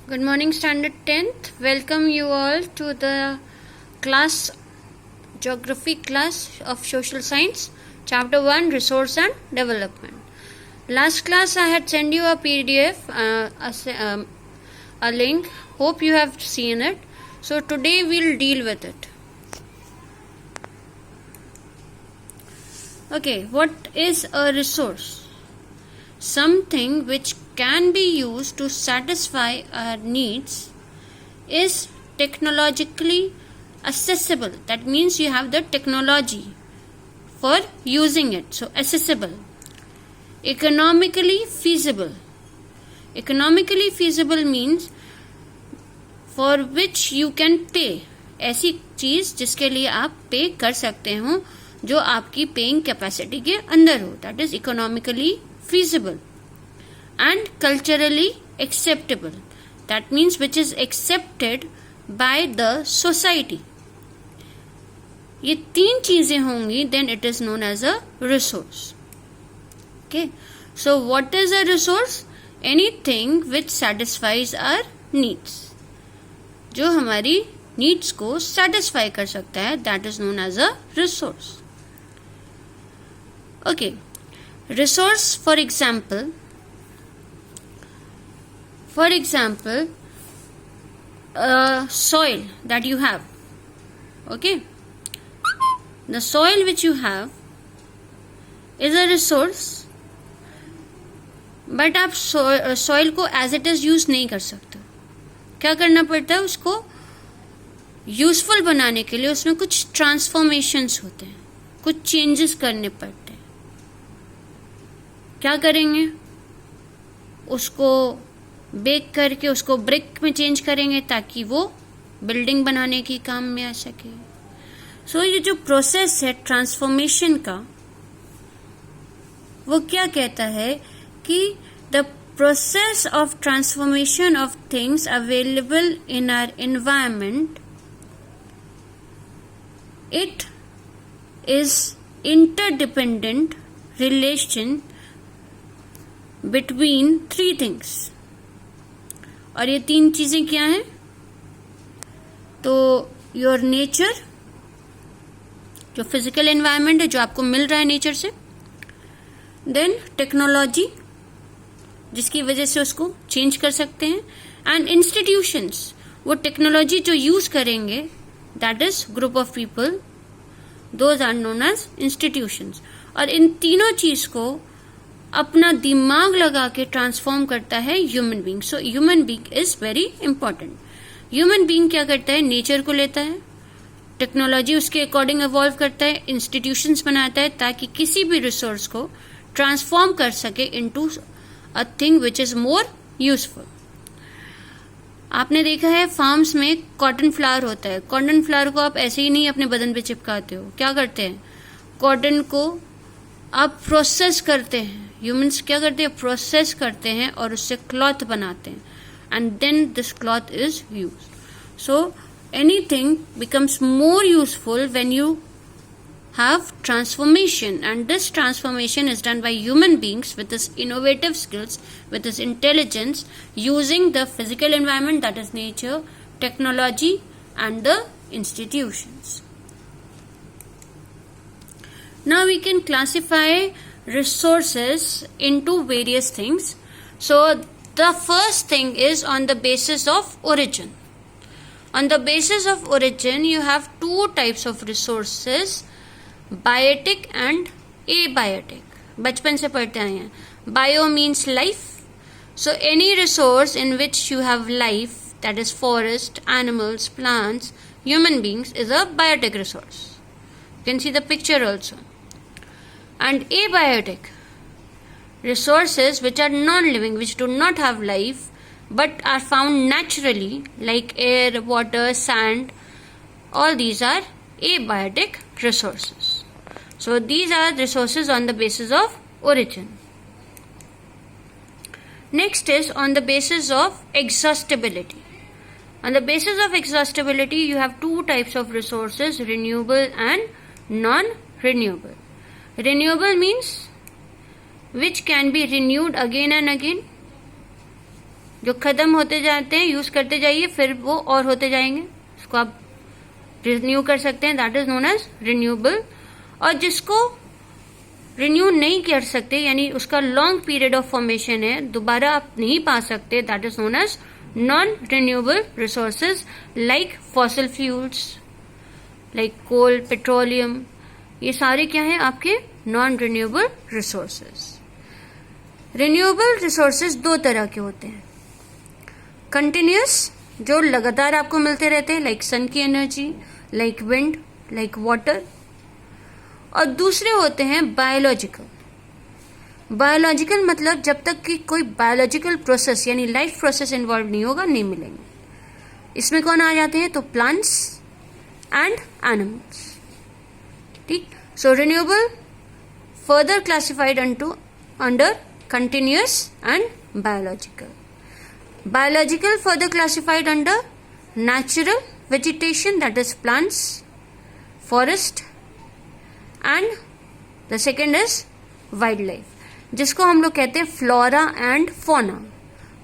Good morning, Standard 10th. Welcome you all to the class Geography class of Social Science, Chapter 1, Resource and Development. Last class I had sent you a PDF, a link. Hope you have seen it. So today we'll deal with it. Okay, what is a resource? Something which can be used to satisfy our needs is technologically accessible. That means you have the technology for using it. So accessible. Economically feasible. Economically feasible means for which you can pay. ऐसी चीज जिसके लिए आप पे कर सकते हो जो आपकी पेइंग कैपेसिटी के अंदर हो. That is economically feasible and culturally acceptable. That means which is accepted by the society. ये तीन चीजें होंगी, then it is known as a resource. Okay, so what is a resource? Anything which satisfies our needs. जो हमारी needs को satisfy कर सकता है, that is known as a resource. Okay, resource for example, soil that you have. Okay, the soil which you have is a resource, but आप soil को as it is use नहीं कर सकते. क्या करना पड़ता है? उसको यूजफुल बनाने के लिए उसमें कुछ ट्रांसफॉर्मेशंस होते हैं, कुछ चेंजेस करने पड़ते हैं. क्या करेंगे? उसको बेक करके उसको ब्रिक में चेंज करेंगे ताकि वो बिल्डिंग बनाने की काम में आ सके. सो ये जो प्रोसेस है ट्रांसफॉर्मेशन का, वो क्या कहता है कि the process of transformation of things available in our environment, it is interdependent relation between three things. और ये तीन चीजें क्या हैं? तो योर नेचर, जो फिजिकल एनवायरनमेंट है जो आपको मिल रहा है नेचर से, देन टेक्नोलॉजी जिसकी वजह से उसको चेंज कर सकते हैं, एंड इंस्टीट्यूशंस, वो टेक्नोलॉजी जो यूज करेंगे, that is group of people, those are known as institutions. और इन तीनों चीज को अपना दिमाग लगा के ट्रांसफॉर्म करता है human being. So human being is very important. Human being क्या करता है? नेचर को लेता है, टेक्नोलॉजी उसके अकॉर्डिंग इवॉल्व करता है, इंस्टीट्यूशंस बनाता है ताकि किसी भी रिसोर्स को ट्रांसफॉर्म कर सके into a thing which is more useful. आपने देखा है फार्म्स में कॉटन फ्लावर होता है. कॉटन फ्लावर को आप ऐसे ही नहीं अपने बदन पे चिपकाते हो. क्या करते हैं? कॉटन को आप प्रोसेस करते हैं. ह्यूमंस क्या करते हैं? प्रोसेस करते हैं और उससे क्लॉथ बनाते हैं, and then this cloth is used. So anything becomes more useful when you have transformation, and this transformation is done by human beings with his innovative skills, with his intelligence, using the physical environment, that is nature, technology and the institutions. Now we can classify resources into various things. So the first thing is on the basis of origin. On the basis of origin, you have two types of resources, biotic and abiotic. बचपन से पढ़ते आए हैं. Bio means life. So any resource in which you have life, that is forest, animals, plants, human beings, is a biotic resource. You can see the picture also. And abiotic resources which are non-living, which do not have life, but are found naturally, like air, water, sand. All these are abiotic resources. So these are resources on the basis of origin. Next is on the basis of exhaustibility. On the basis of exhaustibility, you have two types of resources, renewable and non-renewable. Renewable means which can be renewed again and again. जो खत्म होते जाते हैं use करते जाइए, फिर वो और होते जाएंगे, उसको आप रिन्यू कर सकते हैं, that is known as renewable. और जिसको रिन्यू नहीं कर सकते, यानी उसका लॉन्ग पीरियड ऑफ फॉर्मेशन है, दोबारा आप नहीं पा सकते, that is known as non renewable resources like fossil fuels, like coal, petroleum, ये सारे क्या है आपके non renewable resources. Renewable resources दो तरह के होते हैं, कंटिन्यूअस जो लगातार आपको मिलते रहते हैं लाइक सन की energy, like wind, like water, और दूसरे होते हैं बायोलॉजिकल। बायोलॉजिकल मतलब जब तक कि कोई बायोलॉजिकल प्रोसेस यानी लाइफ प्रोसेस इन्वॉल्व नहीं होगा नहीं मिलेंगे। इसमें कौन आ जाते हैं, तो प्लांट्स एंड एनिमल्स, ठीक। So renewable further classified under continuous and biological. Biological further classified under natural vegetation, that is plants, forest, and the second is wildlife, जिसको हम लोग कहते हैं फ्लोरा एंड फोना।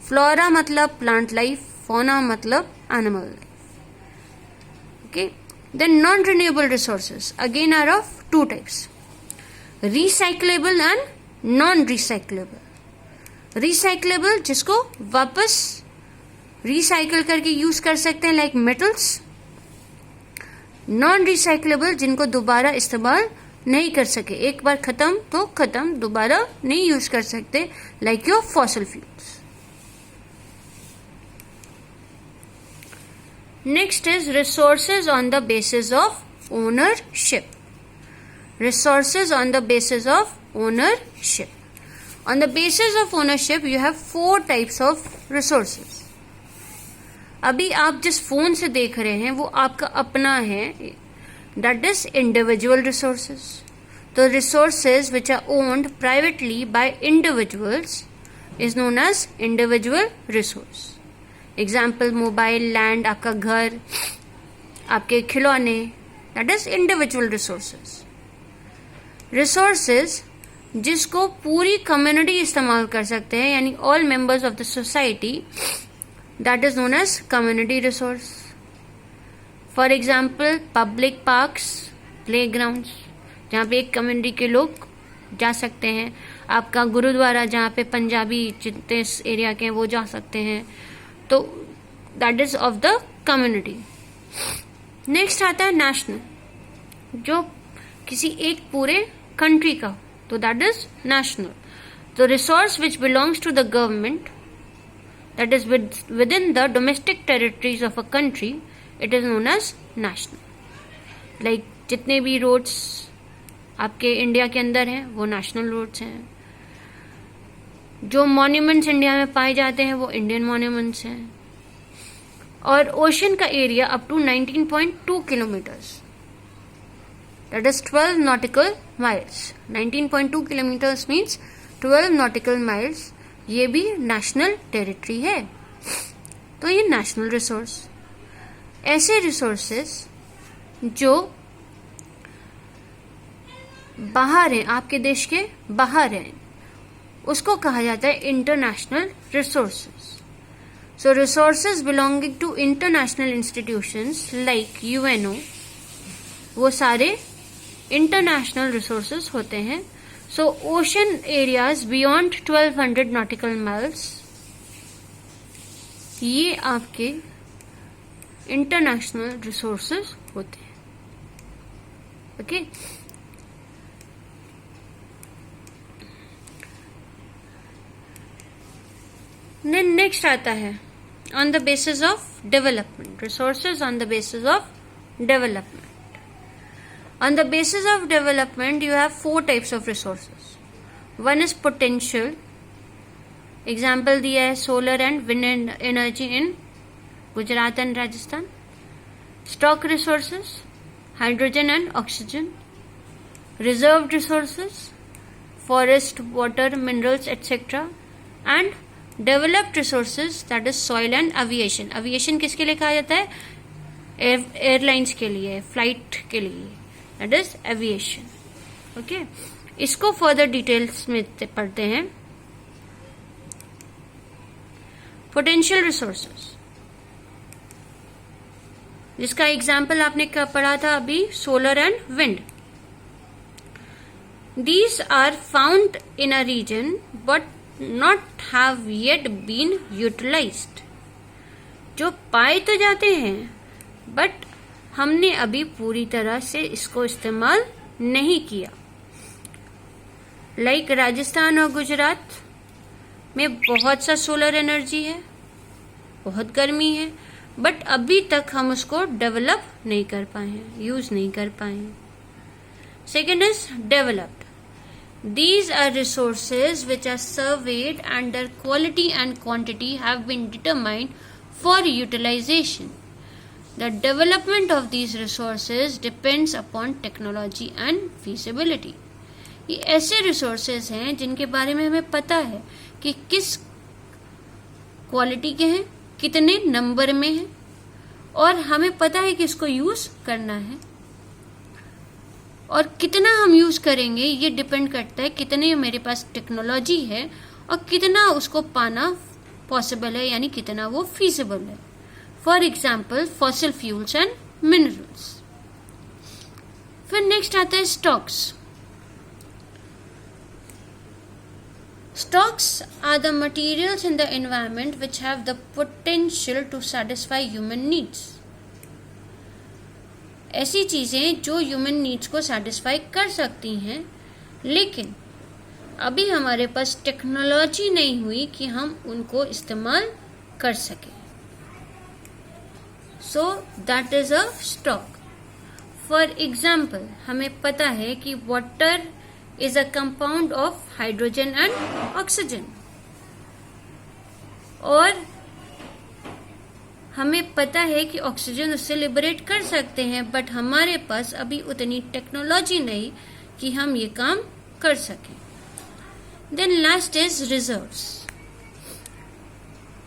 फ्लोरा मतलब प्लांट लाइफ, फोना मतलब animal life. Okay, then non renewable resources again are of two types, recyclable and non recyclable. Recyclable जिसको वापस recycle करके यूज कर सकते हैं लाइक मेटल्स, नॉन रिसाइक्लेबल जिनको दोबारा इस्तेमाल नहीं कर सके, एक बार खत्म तो खत्म, दोबारा नहीं यूज कर सकते like your fossil fuels. Next is resources on the basis of ownership. Resources on the basis of ownership. On the basis of ownership, you have 4 types of resources. अभी आप जिस फोन से देख रहे हैं वो आपका अपना है, that is individual resources. The resources which are owned privately by individuals is known as individual resource. Example, mobile, land, आपका घर, आपके खिलौने, that is individual resources. Resources जिसको पूरी कम्युनिटी इस्तेमाल कर सकते हैं यानी all members of the society, that is known as community resource. For example public parks, playgrounds जहाँ पे एक कम्युनिटी के लोग जा सकते हैं, आपका गुरुद्वारा जहाँ पे पंजाबी जितने इस एरिया के हैं वो जा सकते हैं, तो that is of the community. Next आता है नेशनल, जो किसी एक पूरे कंट्री का, तो दैट इज नेशनल। तो resource which belongs to the government, that is within the domestic territories of a country, it is known as national. Like जितने भी रोड्स आपके इंडिया के अंदर हैं वो नेशनल रोड्स हैं। जो मॉन्यूमेंट्स इंडिया में पाए जाते हैं वो इंडियन मॉन्यूमेंट्स हैं। और ओशन का area up to 19.2 kilometres, that is 12 nautical miles. 19.2 kilometers means 12 nautical miles. ये भी नेशनल टेरिटरी है, तो ये नेशनल रिसोर्स। ऐसे रिसोर्सेस जो बाहर हैं, आपके देश के बाहर हैं, उसको कहा जाता है international resources. So resources belonging to international institutions like UNO, वो सारे इंटरनेशनल रिसोर्सेज होते हैं। So ocean areas beyond 1200 nautical miles, ये आपके इंटरनेशनल रिसोर्सेज होते हैं। ओके, देन नेक्स्ट आता है on the basis of development, resources on the basis of development. On the basis of development, you have 4 types of resources. One is potential. Example दिया है solar and wind energy in Gujarat and Rajasthan. Stock resources, hydrogen and oxygen. Reserved resources, forest, water, minerals, etc. And developed resources, that is soil and aviation. Aviation किसके लिए कहा जाता है? Airlines के लिए, flight के लिए, दैट इज एविएशन। ओके, इसको फर्दर डिटेल्स में पढ़ते हैं। पोटेंशियल रिसोर्सेज, जिसका एग्जाम्पल आपने पढ़ा था अभी, solar and wind. These are found in a region but not have yet been utilized. जो पाए तो जाते हैं बट हमने अभी पूरी तरह से इसको इस्तेमाल नहीं किया. लाइक राजस्थान और गुजरात में बहुत सा सोलर एनर्जी है, बहुत गर्मी है, बट अभी तक हम उसको डेवलप नहीं कर पाए हैं, यूज नहीं कर पाए हैं. Second is developed. These are resources which are surveyed and their quality and quantity have been determined for utilization. The development of these resources depends upon technology and feasibility. ये ऐसे resources हैं जिनके बारे में हमें पता है कि किस क्वालिटी के हैं, कितने नंबर में हैं, और हमें पता है कि इसको यूज करना है. और कितना हम यूज करेंगे ये डिपेंड करता है कितने मेरे पास टेक्नोलॉजी है और कितना उसको पाना पॉसिबल है, यानी कितना वो फीजिबल है. For example fossil fuels and minerals. फिर नेक्स्ट आता है stocks. Stocks are the materials in the environment which have the potential to satisfy human needs. ऐसी चीजें जो ह्यूमन नीड्स को सैटिस्फाई कर सकती हैं, लेकिन अभी हमारे पास टेक्नोलॉजी नहीं हुई कि हम उनको इस्तेमाल कर सकें. सो that is a stock. For example हमें पता है कि water is a compound of hydrogen and oxygen, और हमें पता है कि ऑक्सीजन उससे लिबरेट कर सकते हैं, बट हमारे पास अभी उतनी टेक्नोलॉजी नहीं कि हम ये काम कर सकें. Then last is reserves.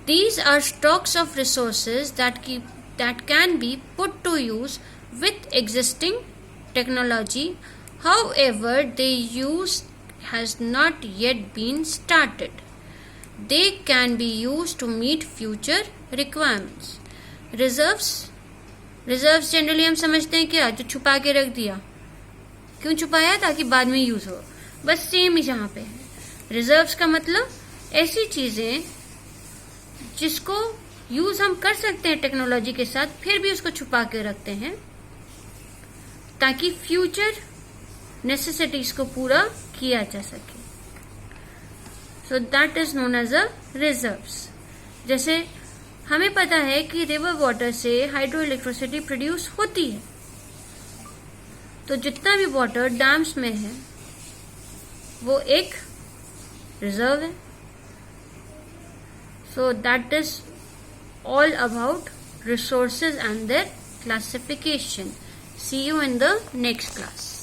These are stocks of resources that can be put to use with existing technology. However, their use has not yet been started. They can be used to meet future requirements. Reserves generally हम समझते हैं क्या, जो छुपा के रख दिया. क्यों छुपाया? ताकि बाद में यूज हो. बस सेम ही जहां पे है. रिजर्व्स का मतलब ऐसी चीजें जिसको यूज हम कर सकते हैं टेक्नोलॉजी के साथ, फिर भी उसको छुपा के रखते हैं ताकि फ्यूचर नेसेसिटीज को पूरा किया जा सके. So that is known as a reserves. जैसे हमें पता है कि रिवर वाटर से हाइड्रो इलेक्ट्रिसिटी प्रोड्यूस होती है, तो जितना भी वाटर डैम्स में है वो एक रिजर्व है. So that is all about resources and their classification. See you in the next class.